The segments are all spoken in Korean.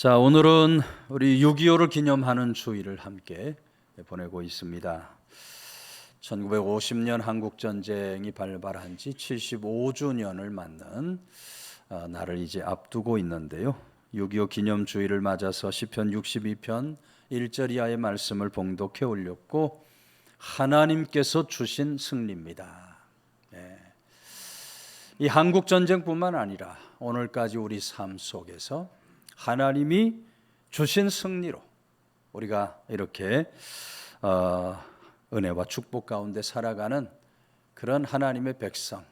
자, 오늘은 우리 6.25를 기념하는 주일을 함께 보내고 있습니다. 1950년 한국전쟁이 발발한 지 75주년을 맞는 날을 이제 앞두고 있는데요. 6.25 기념 주일을 맞아서 시편 62편 1절 이하의 말씀을 봉독해 올렸고, 하나님께서 주신 승리입니다. 이 한국전쟁뿐만 아니라 오늘까지 우리 삶 속에서 하나님이 주신 승리로 우리가 이렇게 은혜와 축복 가운데 살아가는 그런 하나님의 백성,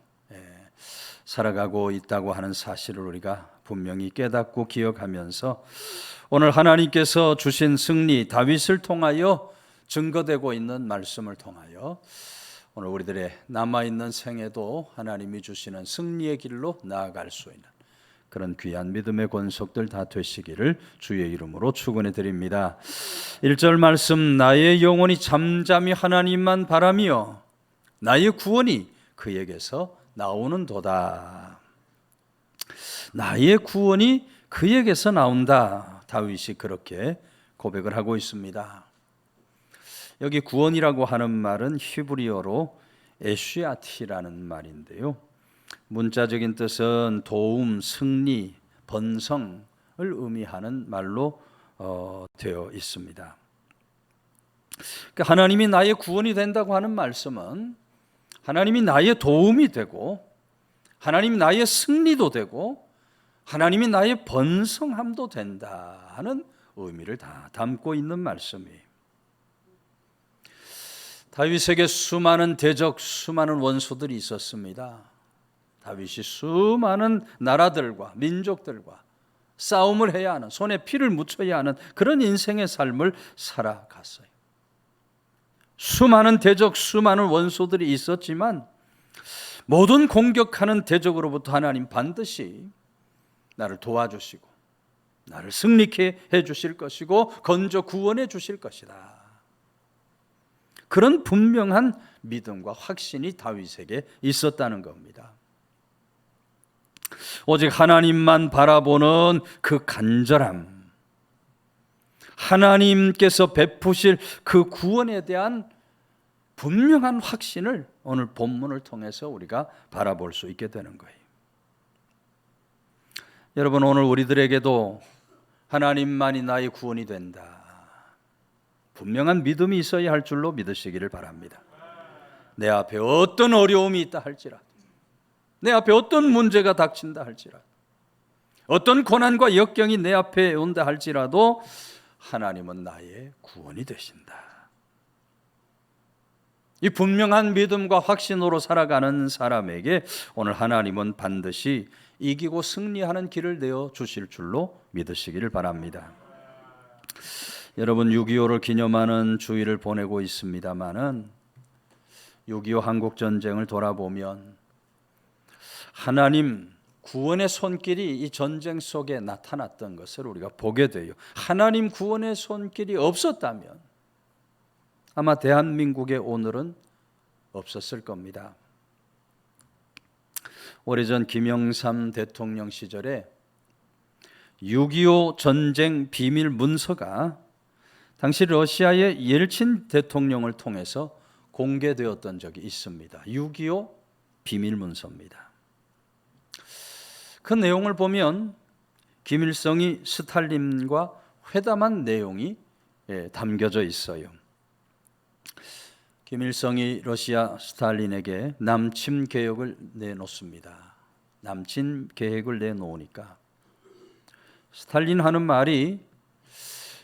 살아가고 있다고 하는 사실을 우리가 분명히 깨닫고 기억하면서 오늘 하나님께서 주신 승리, 다윗을 통하여 증거되고 있는 말씀을 통하여 오늘 우리들의 남아있는 생에도 하나님이 주시는 승리의 길로 나아갈 수 있는 그런 귀한 믿음의 권속들 다 되시기를 주의 이름으로 축원해 드립니다. 1절 말씀, 나의 영혼이 잠잠히 하나님만 바라며 나의 구원이 그에게서 나오는도다. 나의 구원이 그에게서 나온다. 다윗이 그렇게 고백을 하고 있습니다. 여기 구원이라고 하는 말은 히브리어로 에쉬아티라는 말인데요, 문자적인 뜻은 도움, 승리, 번성을 의미하는 말로 되어 있습니다. 그러니까 하나님이 나의 구원이 된다고 하는 말씀은 하나님이 나의 도움이 되고, 하나님이 나의 승리도 되고, 하나님이 나의 번성함도 된다 하는 의미를 다 담고 있는 말씀이에요. 다윗에게 수많은 대적, 수많은 원수들이 있었습니다. 다윗이 수많은 나라들과 민족들과 싸움을 해야 하는, 손에 피를 묻혀야 하는 그런 인생의 삶을 살아갔어요. 수많은 대적, 수많은 원수들이 있었지만 모든 공격하는 대적으로부터 하나님 반드시 나를 도와주시고 나를 승리케 해주실 것이고 건져 구원해 주실 것이다. 그런 분명한 믿음과 확신이 다윗에게 있었다는 겁니다. 오직 하나님만 바라보는 그 간절함, 하나님께서 베푸실 그 구원에 대한 분명한 확신을 오늘 본문을 통해서 우리가 바라볼 수 있게 되는 거예요. 여러분, 오늘 우리들에게도 하나님만이 나의 구원이 된다, 분명한 믿음이 있어야 할 줄로 믿으시기를 바랍니다. 내 앞에 어떤 어려움이 있다 할지라도, 내 앞에 어떤 문제가 닥친다 할지라도, 어떤 고난과 역경이 내 앞에 온다 할지라도 하나님은 나의 구원이 되신다. 이 분명한 믿음과 확신으로 살아가는 사람에게 오늘 하나님은 반드시 이기고 승리하는 길을 내어 주실 줄로 믿으시기를 바랍니다. 여러분, 6.25를 기념하는 주일을 보내고 있습니다마는 6.25 한국전쟁을 돌아보면 하나님 구원의 손길이 이 전쟁 속에 나타났던 것을 우리가 보게 돼요. 하나님 구원의 손길이 없었다면 아마 대한민국의 오늘은 없었을 겁니다. 오래전 김영삼 대통령 시절에 6.25 전쟁 비밀 문서가 당시 러시아의 옐친 대통령을 통해서 공개되었던 적이 있습니다. 6.25 비밀 문서입니다. 그 내용을 보면 김일성이 스탈린과 회담한 내용이 담겨져 있어요. 김일성이 러시아 스탈린에게 남침 계획을 내놓습니다. 남침 계획을 내놓으니까 스탈린 하는 말이,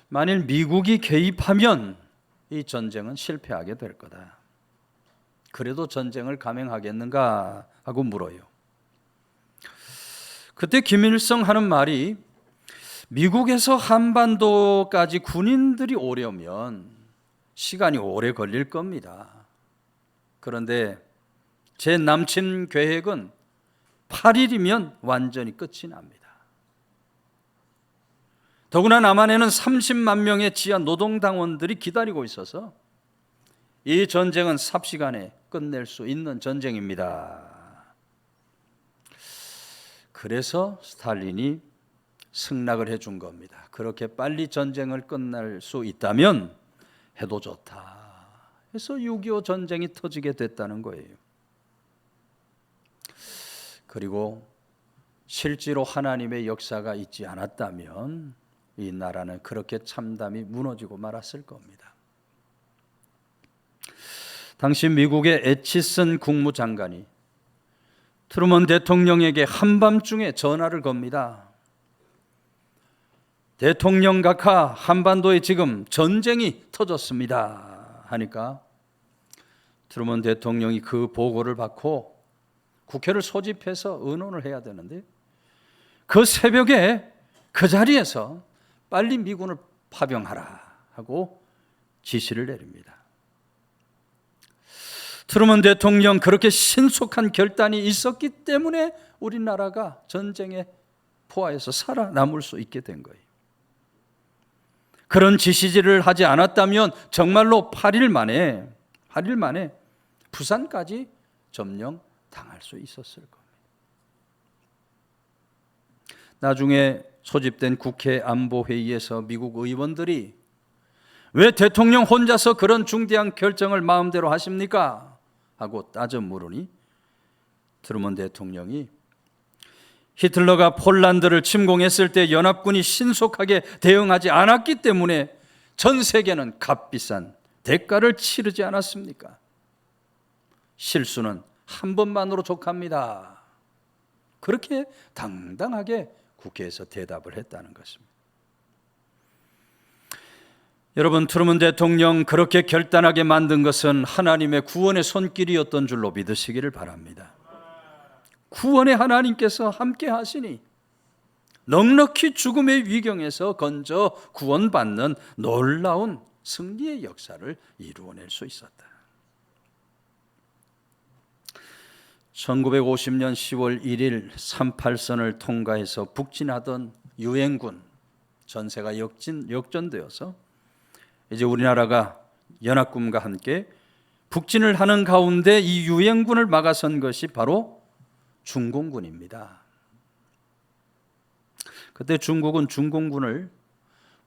만일 미국이 개입하면 이 전쟁은 실패하게 될 거다. 그래도 전쟁을 감행하겠는가 하고 물어요. 그때 김일성 하는 말이, 미국에서 한반도까지 군인들이 오려면 시간이 오래 걸릴 겁니다. 그런데 제 남친 계획은 8일이면 완전히 끝이 납니다. 더구나 남한에는 30만 명의 지하 노동당원들이 기다리고 있어서 이 전쟁은 삽시간에 끝낼 수 있는 전쟁입니다. 그래서 스탈린이 승낙을 해준 겁니다. 그렇게 빨리 전쟁을 끝낼 수 있다면 해도 좋다. 그래서 6.25 전쟁이 터지게 됐다는 거예요. 그리고 실제로 하나님의 역사가 있지 않았다면 이 나라는 그렇게 참담히 무너지고 말았을 겁니다. 당시 미국의 애치슨 국무장관이 트루먼 대통령에게 한밤중에 전화를 겁니다. 대통령 각하, 한반도에 지금 전쟁이 터졌습니다 하니까 트루먼 대통령이 그 보고를 받고 국회를 소집해서 의논을 해야 되는데 그 새벽에 그 자리에서 빨리 미군을 파병하라 하고 지시를 내립니다. 트루먼 대통령 그렇게 신속한 결단이 있었기 때문에 우리나라가 전쟁의 포화에서 살아남을 수 있게 된 거예요. 그런 지시를 하지 않았다면 정말로 8일 만에 부산까지 점령당할 수 있었을 겁니다. 나중에 소집된 국회 안보회의에서 미국 의원들이 왜 대통령 혼자서 그런 중대한 결정을 마음대로 하십니까? 하고 따져 물으니 트루먼 대통령이 히틀러가 폴란드를 침공했을 때 연합군이 신속하게 대응하지 않았기 때문에 전 세계는 값비싼 대가를 치르지 않았습니까? 실수는 한 번만으로 족합니다. 그렇게 당당하게 국회에서 대답을 했다는 것입니다. 여러분, 트루먼 대통령 그렇게 결단하게 만든 것은 하나님의 구원의 손길이었던 줄로 믿으시기를 바랍니다. 구원의 하나님께서 함께 하시니 넉넉히 죽음의 위경에서 건져 구원받는 놀라운 승리의 역사를 이루어낼 수 있었다. 1950년 10월 1일 38선을 통과해서 북진하던 유엔군 전세가 역전되어서 이제 우리나라가 연합군과 함께 북진을 하는 가운데 이 유엔군을 막아선 것이 바로 중공군입니다. 그때 중국은 중공군을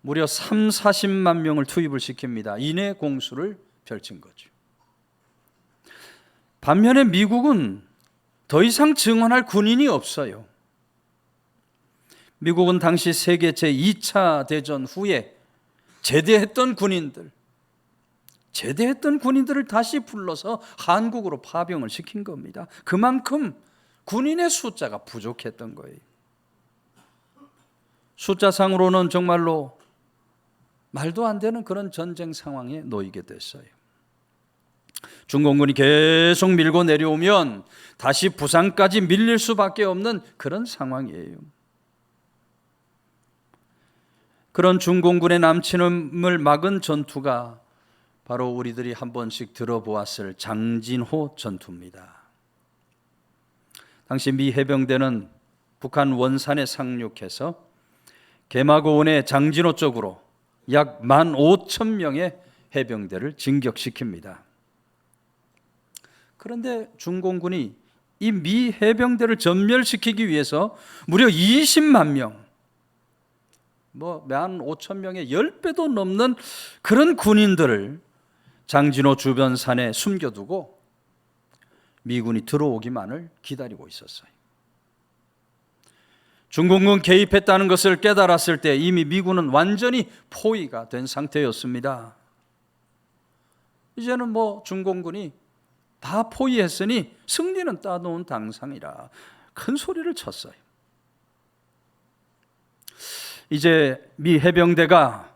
무려 40만 명을 투입을 시킵니다. 인해 공수를 펼친 거죠. 반면에 미국은 더 이상 증언할 군인이 없어요. 미국은 당시 세계 제2차 대전 후에 제대했던 군인들을 다시 불러서 한국으로 파병을 시킨 겁니다. 그만큼 군인의 숫자가 부족했던 거예요. 숫자상으로는 정말로 말도 안 되는 그런 전쟁 상황에 놓이게 됐어요. 중공군이 계속 밀고 내려오면 다시 부산까지 밀릴 수밖에 없는 그런 상황이에요. 그런 중공군의 남침을 막은 전투가 바로 우리들이 한 번씩 들어보았을 장진호 전투입니다. 당시 미 해병대는 북한 원산에 상륙해서 개마고원의 장진호 쪽으로 약 15,000명의 해병대를 진격시킵니다. 그런데 중공군이 이 미 해병대를 전멸시키기 위해서 무려 20만 명, 15,000명의 10배도 넘는 그런 군인들을 장진호 주변 산에 숨겨두고 미군이 들어오기만을 기다리고 있었어요. 중공군 개입했다는 것을 깨달았을 때 이미 미군은 완전히 포위가 된 상태였습니다. 이제는 중공군이 다 포위했으니 승리는 따놓은 당상이라 큰 소리를 쳤어요. 이제 미 해병대가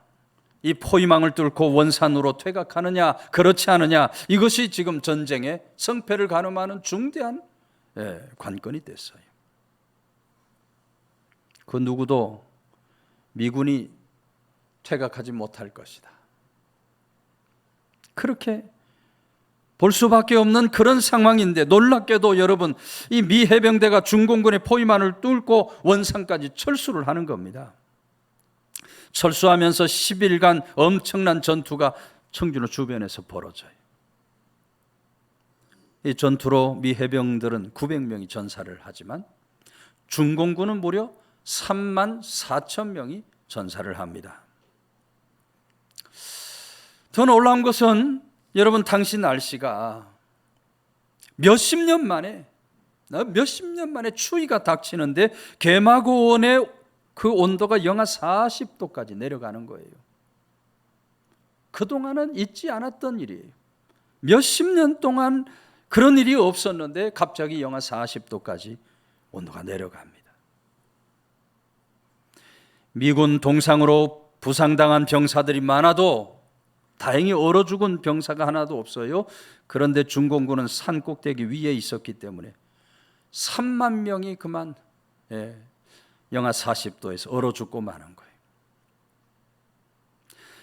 이 포위망을 뚫고 원산으로 퇴각하느냐 그렇지 않느냐, 이것이 지금 전쟁의 성패를 가늠하는 중대한 관건이 됐어요. 그 누구도 미군이 퇴각하지 못할 것이다, 그렇게 볼 수밖에 없는 그런 상황인데, 놀랍게도 여러분, 이 미 해병대가 중공군의 포위망을 뚫고 원산까지 철수를 하는 겁니다. 철수하면서 10일간 엄청난 전투가 청주로 주변에서 벌어져요. 이 전투로 미 해병들은 900명이 전사를 하지만 중공군은 무려 3만 4천 명이 전사를 합니다. 더 놀라운 것은 여러분, 당시 날씨가 몇십 년 만에 추위가 닥치는데 개마고원의 그 온도가 영하 40도까지 내려가는 거예요. 그동안은 있지 않았던 일이에요. 몇십 년 동안 그런 일이 없었는데 갑자기 영하 40도까지 온도가 내려갑니다. 미군 동상으로 부상당한 병사들이 많아도 다행히 얼어 죽은 병사가 하나도 없어요. 그런데 중공군은 산 꼭대기 위에 있었기 때문에 3만 명이 그만 영하 40도에서 얼어 죽고 마는 거예요.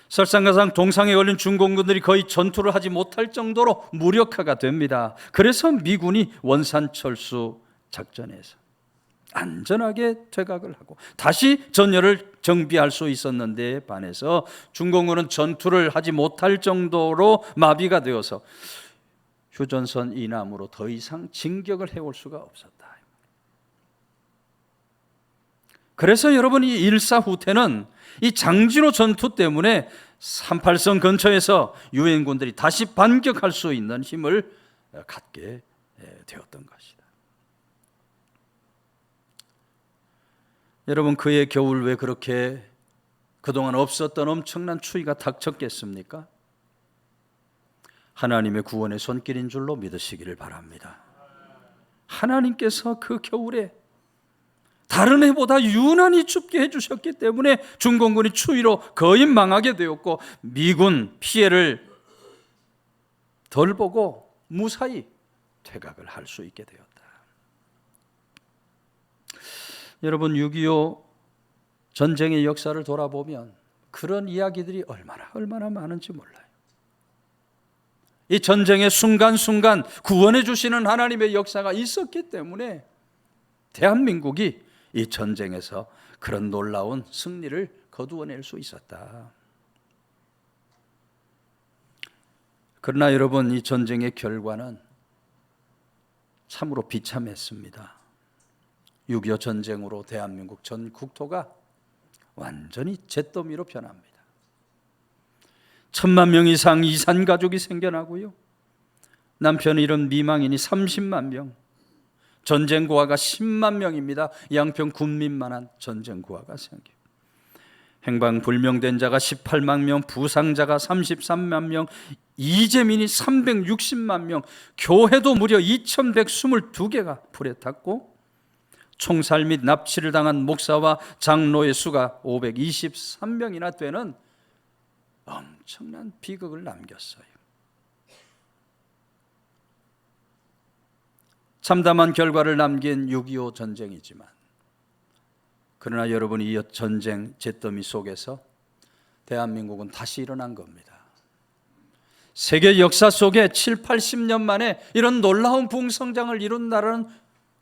설상가상 동상에 걸린 중공군들이 거의 전투를 하지 못할 정도로 무력화가 됩니다. 그래서 미군이 원산철수 작전에서 안전하게 퇴각을 하고 다시 전열을 정비할 수 있었는데 반해서 중공군은 전투를 하지 못할 정도로 마비가 되어서 휴전선 이남으로 더 이상 진격을 해올 수가 없었다. 그래서 여러분, 이 일사후퇴는 이 장진호 전투 때문에 38선 근처에서 유엔군들이 다시 반격할 수 있는 힘을 갖게 되었던 것이다. 여러분, 그의 겨울 왜 그렇게 그동안 없었던 엄청난 추위가 닥쳤겠습니까? 하나님의 구원의 손길인 줄로 믿으시기를 바랍니다. 하나님께서 그 겨울에 다른 해보다 유난히 춥게 해주셨기 때문에 중공군이 추위로 거의 망하게 되었고 미군 피해를 덜 보고 무사히 퇴각을 할 수 있게 되었다. 여러분, 6.25 전쟁의 역사를 돌아보면 그런 이야기들이 얼마나 많은지 몰라요. 이 전쟁의 순간순간 구원해 주시는 하나님의 역사가 있었기 때문에 대한민국이 이 전쟁에서 그런 놀라운 승리를 거두어낼 수 있었다. 그러나 여러분, 이 전쟁의 결과는 참으로 비참했습니다. 6.25 전쟁으로 대한민국 전 국토가 완전히 잿더미로 변합니다. 1,000만 명 이상 이산 가족이 생겨나고요. 남편이 잃은 미망인이 30만 명, 전쟁 고아가 10만 명입니다. 양평 군민만한 전쟁 고아가 생깁니다. 행방불명된 자가 18만 명, 부상자가 33만 명, 이재민이 360만 명, 교회도 무려 2122개가 불에 탔고 총살 및 납치를 당한 목사와 장로의 수가 523명이나 되는 엄청난 비극을 남겼어요. 참담한 결과를 남긴 6.25 전쟁이지만 그러나 여러분, 이 전쟁 잿더미 속에서 대한민국은 다시 일어난 겁니다. 세계 역사 속에 7, 80년 만에 이런 놀라운 부흥성장을 이룬 나라는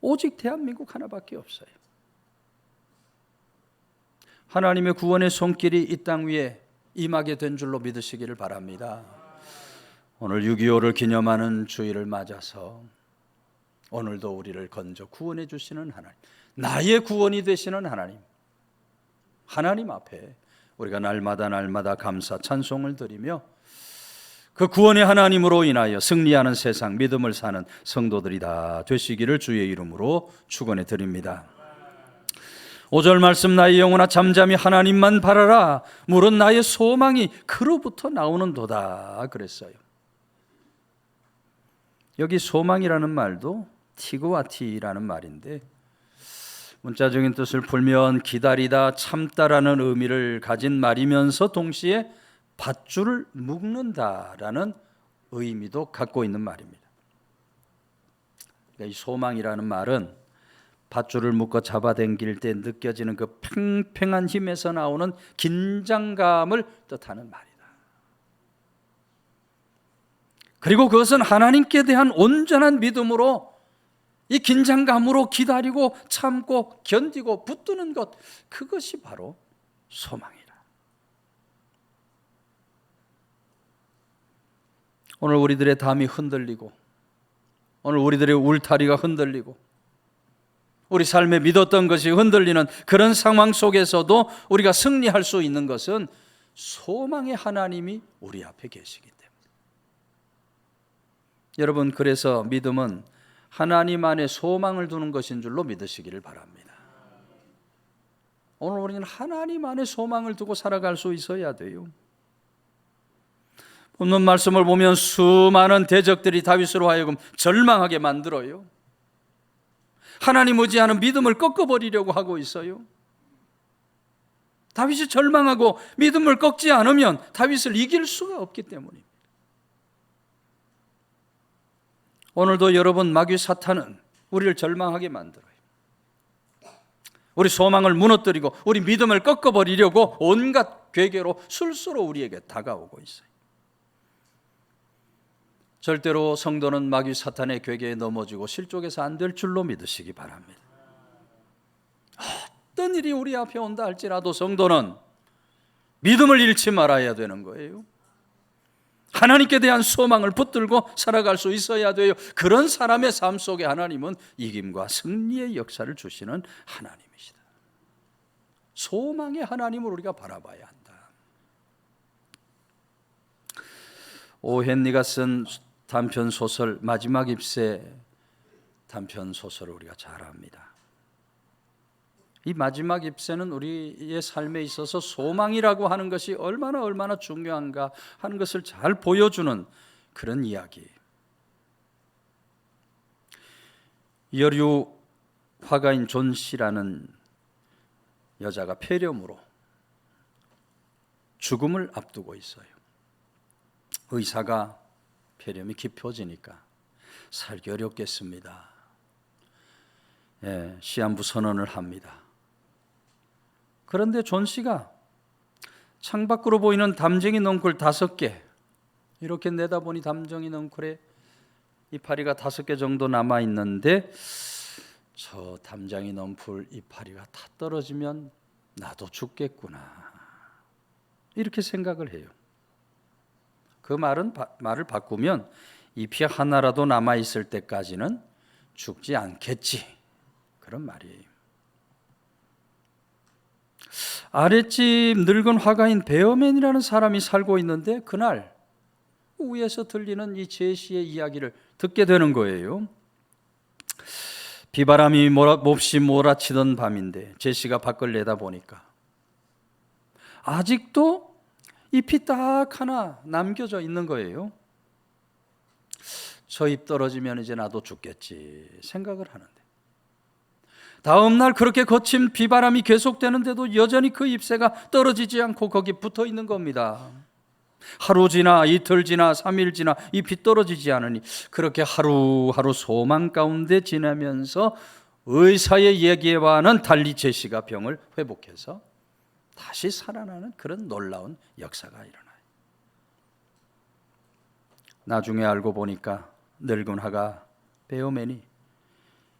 오직 대한민국 하나밖에 없어요. 하나님의 구원의 손길이 이 땅 위에 임하게 된 줄로 믿으시기를 바랍니다. 오늘 6.25를 기념하는 주일을 맞아서 오늘도 우리를 건져 구원해 주시는 하나님, 나의 구원이 되시는 하나님 앞에 우리가 날마다 감사 찬송을 드리며 그 구원의 하나님으로 인하여 승리하는 세상, 믿음을 사는 성도들이 다 되시기를 주의 이름으로 축원해 드립니다. 5절 말씀, 나의 영혼아 잠잠히 하나님만 바라라, 물은 나의 소망이 그로부터 나오는도다 그랬어요. 여기 소망이라는 말도 티그와티라는 말인데 문자적인 뜻을 풀면 기다리다, 참다라는 의미를 가진 말이면서 동시에 밧줄을 묶는다라는 의미도 갖고 있는 말입니다. 이 소망이라는 말은 밧줄을 묶어 잡아당길 때 느껴지는 그 팽팽한 힘에서 나오는 긴장감을 뜻하는 말이다. 그리고 그것은 하나님께 대한 온전한 믿음으로 이 긴장감으로 기다리고 참고 견디고 붙드는 것, 그것이 바로 소망이다. 오늘 우리들의 담이 흔들리고 오늘 우리들의 울타리가 흔들리고 우리 삶에 믿었던 것이 흔들리는 그런 상황 속에서도 우리가 승리할 수 있는 것은 소망의 하나님이 우리 앞에 계시기 때문에. 여러분, 그래서 믿음은 하나님 안에 소망을 두는 것인 줄로 믿으시기를 바랍니다. 오늘 우리는 하나님 안에 소망을 두고 살아갈 수 있어야 돼요. 본문 말씀을 보면 수많은 대적들이 다윗으로 하여금 절망하게 만들어요. 하나님 의지하는 믿음을 꺾어버리려고 하고 있어요. 다윗이 절망하고 믿음을 꺾지 않으면 다윗을 이길 수가 없기 때문입니다. 오늘도 여러분, 마귀 사탄은 우리를 절망하게 만들어요. 우리 소망을 무너뜨리고 우리 믿음을 꺾어버리려고 온갖 괴계로 술수로 우리에게 다가오고 있어요. 절대로 성도는 마귀 사탄의 괴계에 넘어지고 실족해서 안 될 줄로 믿으시기 바랍니다. 어떤 일이 우리 앞에 온다 할지라도 성도는 믿음을 잃지 말아야 되는 거예요. 하나님께 대한 소망을 붙들고 살아갈 수 있어야 돼요. 그런 사람의 삶 속에 하나님은 이김과 승리의 역사를 주시는 하나님이시다. 소망의 하나님을 우리가 바라봐야 한다. 오헨리가 쓴 단편 소설 마지막 잎새 단편 소설을 우리가 잘 압니다. 이 마지막 잎새는 우리의 삶에 있어서 소망이라고 하는 것이 얼마나 중요한가 하는 것을 잘 보여주는 그런 이야기. 여류 화가인 존 씨라는 여자가 폐렴으로 죽음을 앞두고 있어요. 의사가 폐렴이 깊어지니까 살기 어렵겠습니다. 시한부 선언을 합니다. 그런데 존 씨가 창밖으로 보이는 담쟁이 넝쿨 5개, 이렇게 내다보니 담쟁이 넝쿨에 이파리가 5개 정도 남아있는데 저 담쟁이 넝쿨 이파리가 다 떨어지면 나도 죽겠구나, 이렇게 생각을 해요. 그 말을 바꾸면 잎이 하나라도 남아있을 때까지는 죽지 않겠지, 그런 말이에요. 아랫집 늙은 화가인 베어맨이라는 사람이 살고 있는데 그날 위에서 들리는 이 제시의 이야기를 듣게 되는 거예요. 비바람이 몹시 몰아치던 밤인데 제시가 밖을 내다보니까 아직도 잎이 딱 하나 남겨져 있는 거예요. 저 잎 떨어지면 이제 나도 죽겠지 생각을 하는데, 다음 날 그렇게 거친 비바람이 계속되는데도 여전히 그 잎새가 떨어지지 않고 거기 붙어 있는 겁니다. 하루 지나 이틀 지나 3일 지나 잎이 떨어지지 않으니 그렇게 하루하루 소망 가운데 지나면서 의사의 얘기와는 달리 제시가 병을 회복해서 다시 살아나는 그런 놀라운 역사가 일어나요. 나중에 알고 보니까 늙은 화가 베어맨이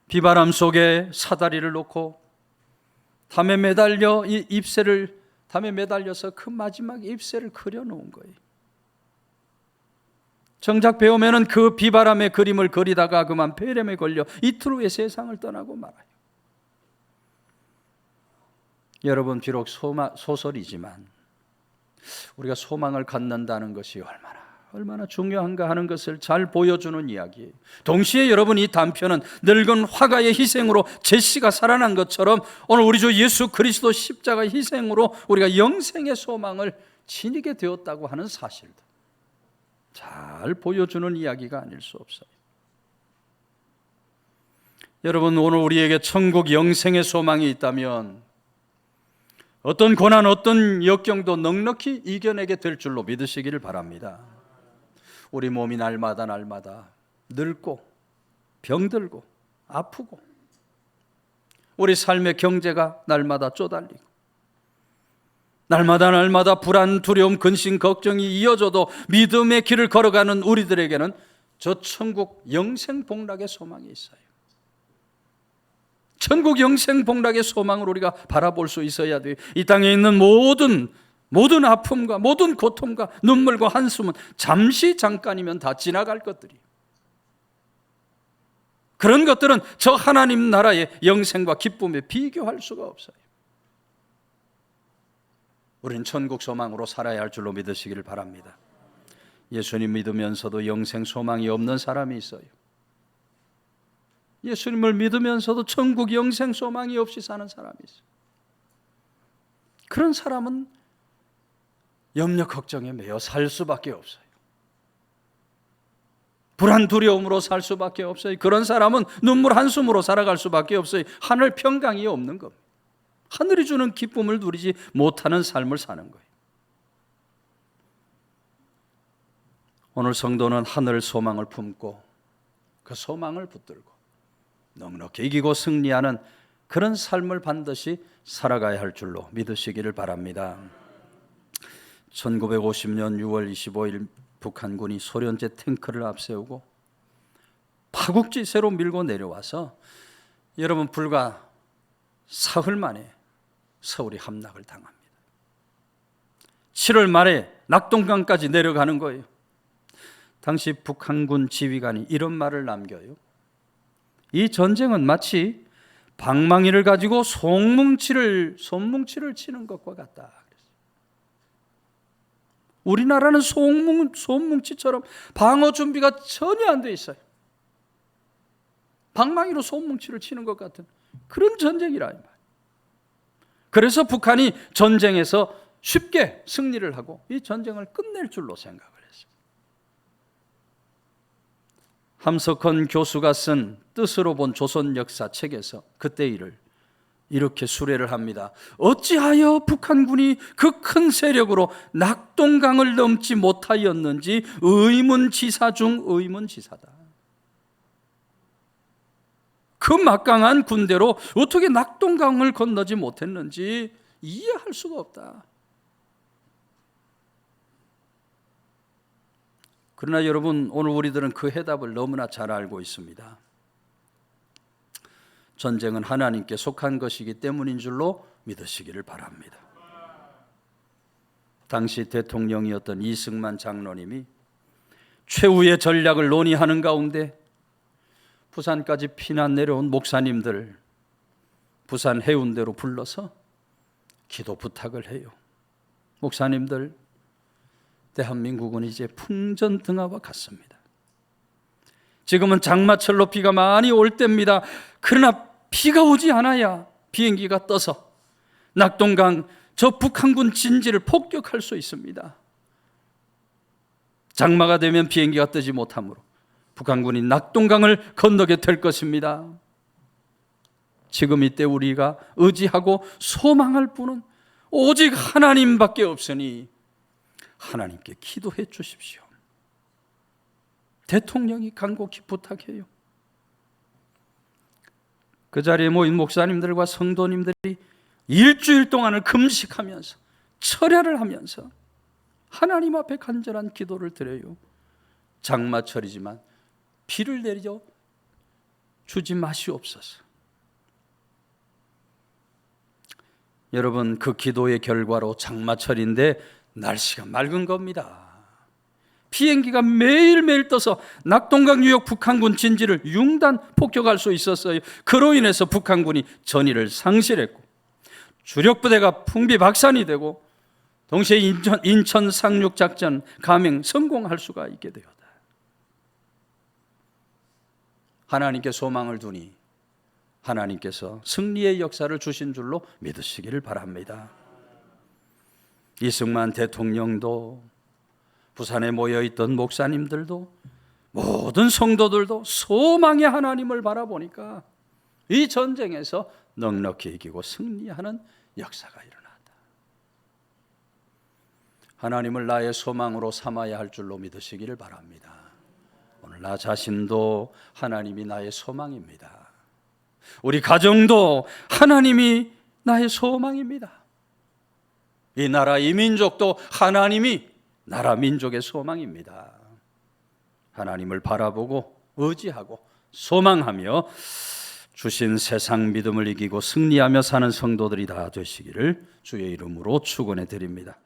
비바람 속에 사다리를 놓고 담에 매달려 이 잎새를 담에 매달려서 그 마지막 잎새를 그려놓은 거예요. 정작 베어맨은 그 비바람의 그림을 그리다가 그만 폐렴에 걸려 이틀 후에 세상을 떠나고 말아요. 여러분, 비록 소설이지만 우리가 소망을 갖는다는 것이 얼마나 중요한가 하는 것을 잘 보여주는 이야기예요. 동시에 여러분, 이 단편은 늙은 화가의 희생으로 제시가 살아난 것처럼 오늘 우리 주 예수 그리스도 십자가 희생으로 우리가 영생의 소망을 지니게 되었다고 하는 사실도 잘 보여주는 이야기가 아닐 수 없어요. 여러분, 오늘 우리에게 천국 영생의 소망이 있다면 어떤 고난, 어떤 역경도 넉넉히 이겨내게 될 줄로 믿으시기를 바랍니다. 우리 몸이 날마다 늙고 병들고 아프고 우리 삶의 경제가 날마다 쪼달리고 날마다 불안, 두려움, 근심, 걱정이 이어져도 믿음의 길을 걸어가는 우리들에게는 저 천국 영생 복락의 소망이 있어요. 천국 영생 복락의 소망을 우리가 바라볼 수 있어야 돼요. 이 땅에 있는 모든 아픔과 모든 고통과 눈물과 한숨은 잠깐이면 다 지나갈 것들이에요. 그런 것들은 저 하나님 나라의 영생과 기쁨에 비교할 수가 없어요. 우리는 천국 소망으로 살아야 할 줄로 믿으시기를 바랍니다. 예수님 믿으면서도 영생 소망이 없는 사람이 있어요. 예수님을 믿으면서도 천국 영생 소망이 없이 사는 사람이 있어요. 그런 사람은 염려 걱정에 매여 살 수밖에 없어요. 불안 두려움으로 살 수밖에 없어요. 그런 사람은 눈물 한숨으로 살아갈 수밖에 없어요. 하늘 평강이 없는 겁니다. 하늘이 주는 기쁨을 누리지 못하는 삶을 사는 거예요. 오늘 성도는 하늘 소망을 품고 그 소망을 붙들고 넉넉히 이기고 승리하는 그런 삶을 반드시 살아가야 할 줄로 믿으시기를 바랍니다. 1950년 6월 25일 북한군이 소련제 탱크를 앞세우고 파국지세로 밀고 내려와서 여러분 불과 사흘 만에 서울이 함락을 당합니다. 7월 말에 낙동강까지 내려가는 거예요. 당시 북한군 지휘관이 이런 말을 남겨요. 이 전쟁은 마치 방망이를 가지고 손뭉치를 치는 것과 같다. 우리나라는 손뭉치처럼 방어 준비가 전혀 안 돼 있어요. 방망이로 손뭉치를 치는 것 같은 그런 전쟁이라 이 말이에요. 그래서 북한이 전쟁에서 쉽게 승리를 하고 이 전쟁을 끝낼 줄로 생각을 했습니다. 함석헌 교수가 쓴 뜻으로 본 조선 역사 책에서 그때 일을 이렇게 수례를 합니다. 어찌하여 북한군이 그 큰 세력으로 낙동강을 넘지 못하였는지 의문지사 중 의문지사다. 그 막강한 군대로 어떻게 낙동강을 건너지 못했는지 이해할 수가 없다. 그러나 여러분, 오늘 우리들은 그 해답을 너무나 잘 알고 있습니다. 전쟁은 하나님께 속한 것이기 때문인 줄로 믿으시기를 바랍니다. 당시 대통령이었던 이승만 장로님이 최후의 전략을 논의하는 가운데 부산까지 피난 내려온 목사님들 부산 해운대로 불러서 기도 부탁을 해요. 목사님들, 대한민국은 이제 풍전등화와 같습니다. 지금은 장마철로 비가 많이 올 때입니다. 그러나 비가 오지 않아야 비행기가 떠서 낙동강 저 북한군 진지를 폭격할 수 있습니다. 장마가 되면 비행기가 뜨지 못하므로 북한군이 낙동강을 건너게 될 것입니다. 지금 이때 우리가 의지하고 소망할 분은 오직 하나님밖에 없으니 하나님께 기도해 주십시오. 대통령이 간곡히 부탁해요. 그 자리에 모인 목사님들과 성도님들이 일주일 동안을 금식하면서 철야를 하면서 하나님 앞에 간절한 기도를 드려요. 장마철이지만 비를 내려 주지 마시옵소서. 여러분, 그 기도의 결과로 장마철인데 날씨가 맑은 겁니다. 비행기가 매일매일 떠서 낙동강 유역 북한군 진지를 융단 폭격할 수 있었어요. 그로 인해서 북한군이 전의를 상실했고 주력부대가 풍비박산이 되고 동시에 인천 상륙작전 감행 성공할 수가 있게 되었다. 하나님께 소망을 두니 하나님께서 승리의 역사를 주신 줄로 믿으시기를 바랍니다. 이승만 대통령도 부산에 모여있던 목사님들도 모든 성도들도 소망의 하나님을 바라보니까 이 전쟁에서 넉넉히 이기고 승리하는 역사가 일어났다. 하나님을 나의 소망으로 삼아야 할 줄로 믿으시기를 바랍니다. 오늘 나 자신도 하나님이 나의 소망입니다. 우리 가정도 하나님이 나의 소망입니다. 이 나라, 이 민족도 하나님이 나라 민족의 소망입니다. 하나님을 바라보고 의지하고 소망하며 주신 세상 믿음을 이기고 승리하며 사는 성도들이 다 되시기를 주의 이름으로 축원해 드립니다.